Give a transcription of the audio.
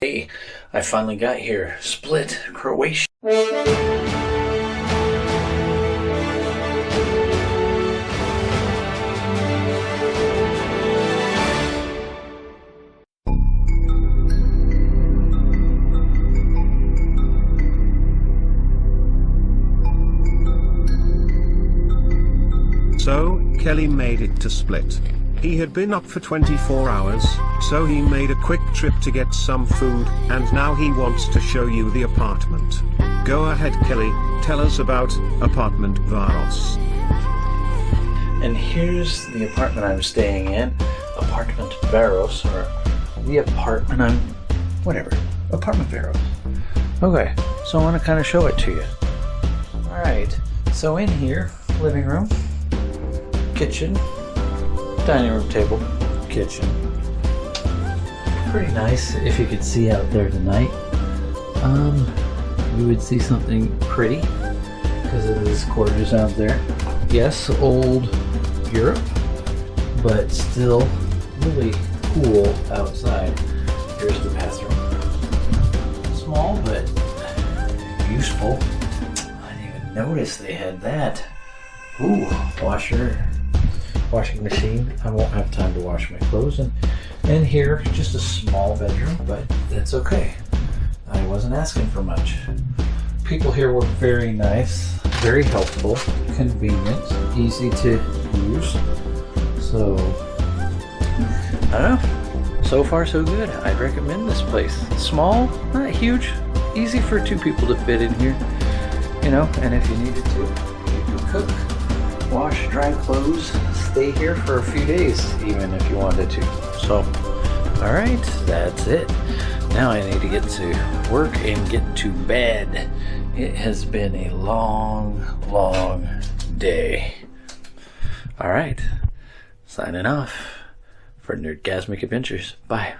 Hey, I finally got here. Split, Croatia. So, Kelly made it to Split. He had been up for 24 hours, so he made a quick trip to get some food, and now he wants to show you the apartment. Go ahead, Kelly, tell us about apartment Varos. And here's the apartment I'm staying in. Apartment Varos, or the apartment Apartment Varos. Okay, so I want to kind of show it to you. Alright, so in here, living room, kitchen, dining room table, kitchen. Pretty nice if you could see out there tonight. You would see something pretty because it is gorgeous out there. Yes, old Europe, but still really cool outside. Here's the bathroom. Small, but useful. I didn't even notice they had that. Ooh, washing machine. I won't have time to wash my clothes. And here, just a small bedroom, but that's okay. I wasn't asking for much. People here were very nice, very helpful, convenient, easy to use. So, I don't know. So far, so good. I'd recommend this place. Small, not huge, easy for two people to fit in here. You know, and if you needed to, you could cook, wash, dry clothes, stay here for a few days, even if you wanted to. So, all right, that's it. Now I need to get to work and get to bed. It has been a long, long day. All right, signing off for Nerdgasmic Adventures. Bye.